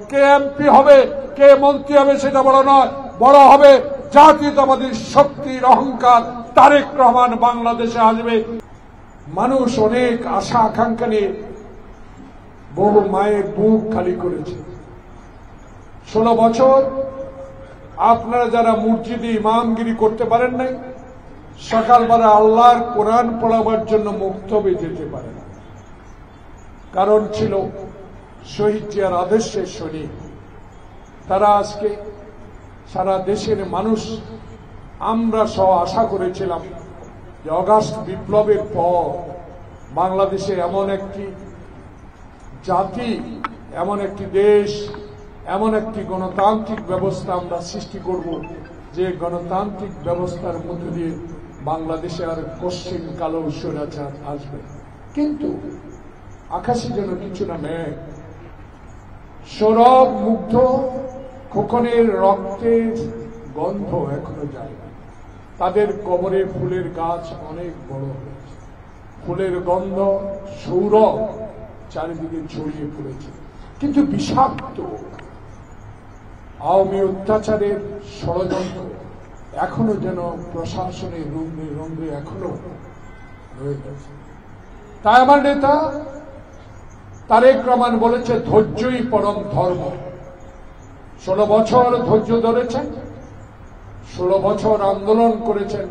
কে MP হবে, কে মন্ত্রী হবে সেটা বড় নয়, বড় হবে জাতীয়তাবাদী শক্তির অহংকার। তারেক রহমান বাংলাদেশে আসবে। মানুষ অনেক আশা আকাঙ্ক্ষা নিয়ে বহু মায়ের বুক খালি করেছে। 16 বছর আপনারা যারা মসজিদে ইমামগিরি করতে পারেন নাই, সকালবেলা আল্লাহর কোরআন পড়াবার জন্য মুক্তবে যেতে পারে না। কারণ ছিল শহীদ জিয়ার আদর্শের সৈনিক। তারা আজকে সারা দেশের মানুষ, আমরা সহ আশা করেছিলাম যে অগাস্ট বিপ্লবের পর বাংলাদেশে এমন একটি জাতি, এমন একটি দেশ, এমন একটি গণতান্ত্রিক ব্যবস্থা আমরা সৃষ্টি করব, যে গণতান্ত্রিক ব্যবস্থার মধ্য দিয়ে বাংলাদেশে আর পশ্চিম কালো স্বৈরাচার আসবে। কিন্তু আকাশে যেন কিছু না মেঘ, সৌরভ মুগ্ধ খোকনের রক্তের গন্ধ এখনো যায় না। তাদের কবরে ফুলের গাছ অনেক বড় হয়েছে, ফুলের গন্ধ সৌরভ চারিদিকে ছড়িয়ে পড়েছে। কিন্তু বিষাক্ত আওয়ামী অত্যাচারের ষড়যন্ত্র এখনো যেন প্রশাসনের রন্ধ্রে রন্ধ্রে এখনো রয়ে গেছে। তাই আমার নেতা তারেক রহমান বলেছে, ধৈর্যই পরম ধর্ম। 16 বছর ধৈর্য ধরেছেন, 16 বছর আন্দোলন করেছেন,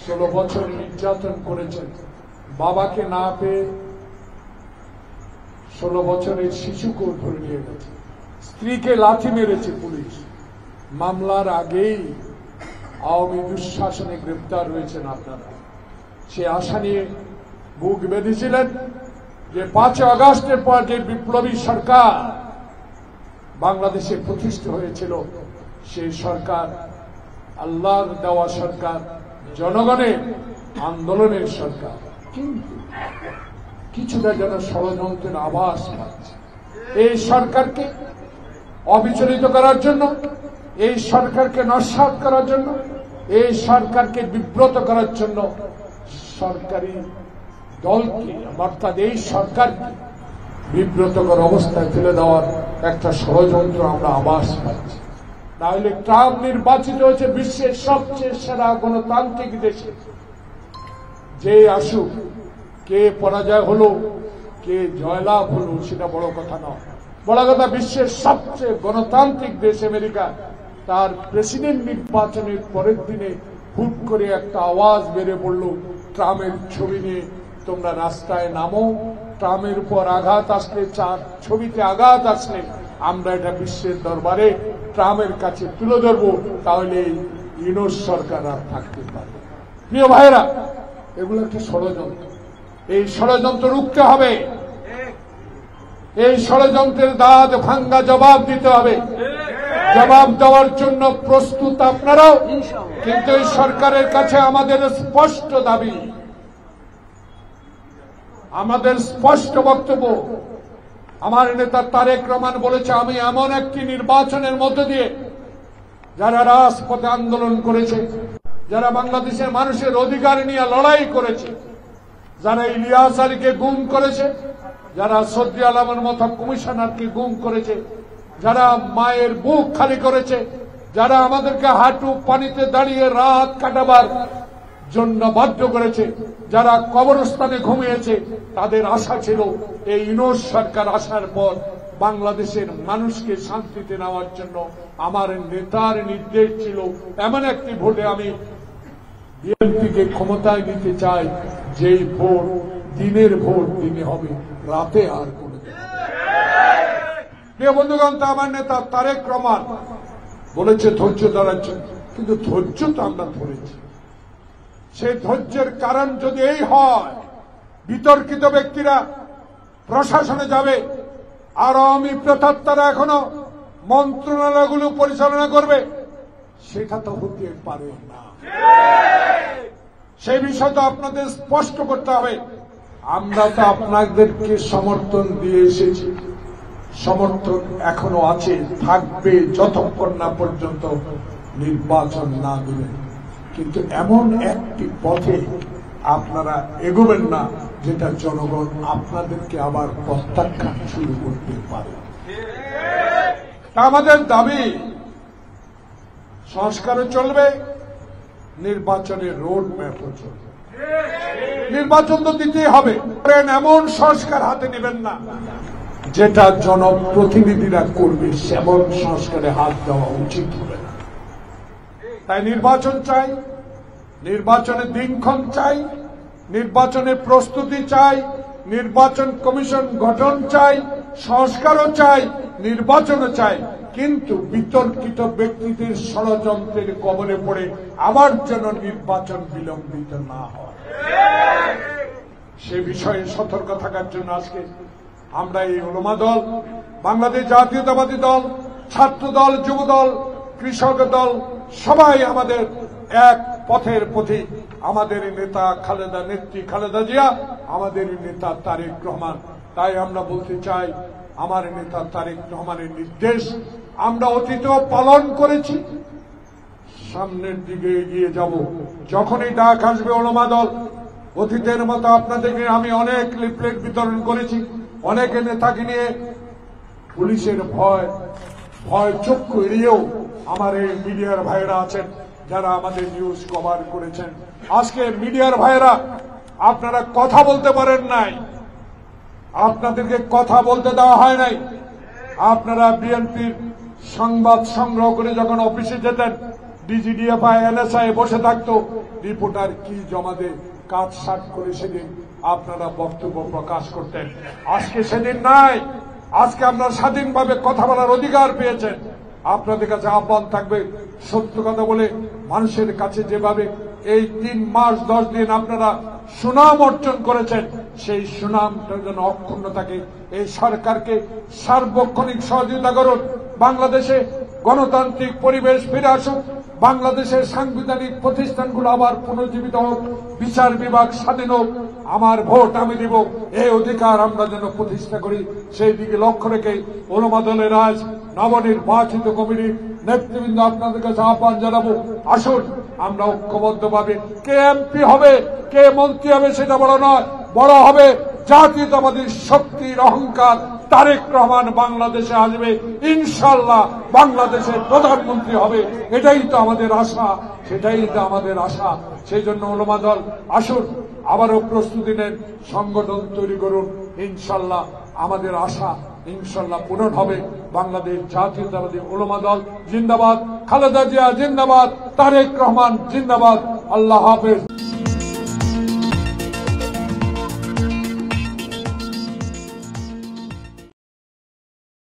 16 বছর নির্যাতন করেছেন। বাবাকে না পেয়ে 16 বছরের শিশুকেও ধরে নিয়ে গেছে, স্ত্রীকে লাথি মেরেছে পুলিশ। মামলার আগেই আওয়ামী দুঃশাসনে গ্রেপ্তার হয়েছেন আপনারা। সে আশা নিয়ে বুক বেঁধেছিলেন যে 5 আগস্টের পর যে বিপ্লবী সরকার বাংলাদেশে প্রতিষ্ঠিত হয়েছিল, সেই সরকার আল্লাহর দেওয়া সরকার, জনগণের আন্দোলনের সরকার। কিন্তু কিছুটা যেন ষড়যন্ত্রের আভাস পাচ্ছে। এই সরকারকে অবিচলিত করার জন্য, এই সরকারকে নস্যাৎ করার জন্য, এই সরকারকে বিব্রত করার জন্য সরকারি দলকে, অর্থাৎ এই সরকারকে বিব্রতকর অবস্থায় ফেলে দেওয়ার একটা ষড়যন্ত্র আমরা আভাস পাচ্ছি। নাহলে ট্রাম্প নির্বাচিত হয়েছে বিশ্বের সবচেয়ে সেরা গণতান্ত্রিক দেশে। যে আসুক, কে পরাজয় হলো, কে জয়লাভ হলো, সেটা বড় কথা নয়। বড় কথা, বিশ্বের সবচেয়ে গণতান্ত্রিক দেশ আমেরিকা, তার প্রেসিডেন্ট নির্বাচনের পরের দিনে হুট করে একটা আওয়াজ বেড়ে পড়ল, ট্রাম্পের ছবি নিয়ে তোমরা রাস্তায় নামো। ট্রাম্পের উপর আঘাত আসলে, ছবিতে আঘাত আসলে আমরা এটা বিশ্বের দরবারে ট্রাম্পের কাছে তুলে ধরবো, তাহলে ইউনুস সরকার আর থাকতে পারবে। প্রিয় ভাইরা, এগুলো একটা ষড়যন্ত্র। এই ষড়যন্ত্র রুখতে হবে। এই ষড়যন্ত্রের দাঁত ভাঙ্গা জবাব দিতে হবে। জবাব দেওয়ার জন্য প্রস্তুত আপনারাও। কিন্তু এই সরকারের কাছে আমাদের স্পষ্ট দাবি, আমাদের স্পষ্ট বক্তব্য। আমার নেতা তারেক রহমান বলেছে, আমি এমন একটি নির্বাচনের মধ্য দিয়ে যারা রাজপথে আন্দোলন করেছে, যারা বাংলাদেশের মানুষের অধিকার নিয়ে লড়াই করেছে, যারা ইলিয়াস আলীকে গুম করেছে, যারা সদ্দি আলমের মতো কমিশনারকে গুম করেছে, যারা মায়ের বুক খালি করেছে, যারা আমাদেরকে হাঁটু পানিতে দাঁড়িয়ে রাত কাটাবার জন্য বাধ্য করেছে, যারা কবরস্থানে ঘুমিয়েছে, তাদের আশা ছিল এই ইউনুস সরকার আসার পর বাংলাদেশের মানুষকে শান্তিতে নেওয়ার জন্য আমার নেতার নির্দেশ ছিল এমন একটি ভোটে আমি বিএনপিকে ক্ষমতায় নিতে চাই, যেই ভোট দিনের ভোট দিনে হবে, রাতে আর কোনো। প্রিয় বন্ধুগণ, আমার নেতা তারেক রহমান বলেছে ধৈর্য ধরার জন্য, কিন্তু ধৈর্য তো আমরা ধরেছি। সেই ধৈর্যের কারণ যদি এই হয়, বিতর্কিত ব্যক্তিরা প্রশাসনে যাবে আর আওয়ামী প্রেতাত্মারা এখনো মন্ত্রণালয়গুলো পরিচালনা করবে, সেটা তো হতে পারে না। সেই বিষয়টা আপনাদের স্পষ্ট করতে হবে। আমরা তো আপনাদেরকে সমর্থন দিয়ে এসেছি, সমর্থন এখনো আছে, থাকবে যতক্ষণ না পর্যন্ত নির্বাচন না দিবেন। কিন্তু এমন একটি পথে আপনারা এগোবেন না যেটা জনগণ আপনাদেরকে আবার প্রত্যাখ্যান শুরু করতে পারে। তা আমাদের দাবি সংস্কারও চলবে, নির্বাচনের রোড ম্যাপও চলবে। নির্বাচন তো দিতেই হবে, এমন সংস্কার হাতে নেবেন না যেটা জনপ্রতিনিধিরা করবে, সেমন সংস্কারে হাত দেওয়া উচিত হবে না। তাই নির্বাচন চাই, নির্বাচনের দিনক্ষণ চাই, নির্বাচনের প্রস্তুতি চাই, নির্বাচন কমিশন গঠন চাই, সংস্কারও চাই, নির্বাচনও চাই, কিন্তু বিতর্কিত ব্যক্তিদের ষড়যন্ত্রের কবলে পড়ে আবার যেন নির্বাচন বিলম্বিত না হয়, সে বিষয়ে সতর্ক থাকার জন্য আজকে আমরা এই উলামা দল, বাংলাদেশ জাতীয়তাবাদী দল, ছাত্র দল, যুব দল, কৃষক দল সবাই আমাদের এক পথের পথিক। আমাদের নেতা নেত্রী খালেদা জিয়া, আমাদের নেতা তারেক রহমান। তাই আমরা বলতে চাই, আমার নেতা তারেক রহমানের নির্দেশ আমরা অতীতেও পালন করেছি, সামনের দিকে এগিয়ে যাব। যখনই ডাক আসবে উলামা দল, অতীতের মতো আপনাদেরকে আমি অনেক লিফলেট বিতরণ করেছি, অনেকে নেতাকে নিয়ে পুলিশের ভয় চক্ষু এড়িয়েও আমার এই মিডিয়ার ভাইয়েরা আছেন যারা আমাদের নিউজ কভার করেছেন। আজকে মিডিয়ার ভাইয়েরা আপনারা কথা বলতে পারেন নাই, আপনাদেরকে কথা বলতে দেওয়া হয় নাই। আপনারা বিএনপির সংবাদ সংগ্রহ করে যখন অফিসে যেতেন, ডিজিডিএফআই এনএসআই বসে থাকতো, রিপোর্টার কি জমা দেয়, কাজ সাট করে সেদিন আপনারা বক্তব্য প্রকাশ করতেন। আজকে সেদিন নাই, আজকে আপনারা স্বাধীনভাবে কথা বলার অধিকার পেয়েছেন। আপনাদের কাছে আহ্বান থাকবে, সত্য কথা বলে মানুষের কাছে যেভাবে এই 3 মাস 10 দিন আপনারা সুনাম অর্জন করেছেন, সেই সুনামটা যেন অক্ষুণ্ণ থাকে। এই সরকারকে সার্বক্ষণিক সহযোগিতা করুন, বাংলাদেশে গণতান্ত্রিক পরিবেশ ফিরে আসুক, বাংলাদেশের সাংবিধানিক প্রতিষ্ঠানগুলো আবার পুনর্জীবিত হোক, বিচার বিভাগ স্বাধীন হোক, আমার ভোট আমি দিব, এই অধিকার আমরা যেন প্রতিষ্ঠা করি। সেই দিকে লক্ষ্য রেখে উলামা দলের আজ নবনির্বাচিত কমিটির নেতৃবৃন্দ আপনাদের কাছে আহ্বান জানাবো, আসুন আমরা ঐক্যবদ্ধভাবে, কে এমপি হবে কে মন্ত্রী হবে সেটা বড় নয়, বড় হবে জাতীয়তাবাদী শক্তির অহংকার। তারেক রহমান বাংলাদেশে আসবে, ইনশাআল্লাহ বাংলাদেশের প্রধানমন্ত্রী হবে, এটাই তো আমাদের আশা, সেটাই তো আমাদের আশা। সেই জন্য উলামা দল আসুন, আবারও প্রস্তুতি নেন, সংগঠন তৈরি করুন, ইনশাআল্লাহ আমাদের আশা ইনশাআল্লাহ পূরণ হবে। বাংলাদেশ জাতীয়তাবাদী উলামা দল জিন্দাবাদ, খালেদা জিয়া জিন্দাবাদ, তারেক রহমান জিন্দাবাদ। আল্লাহ হাফেজ।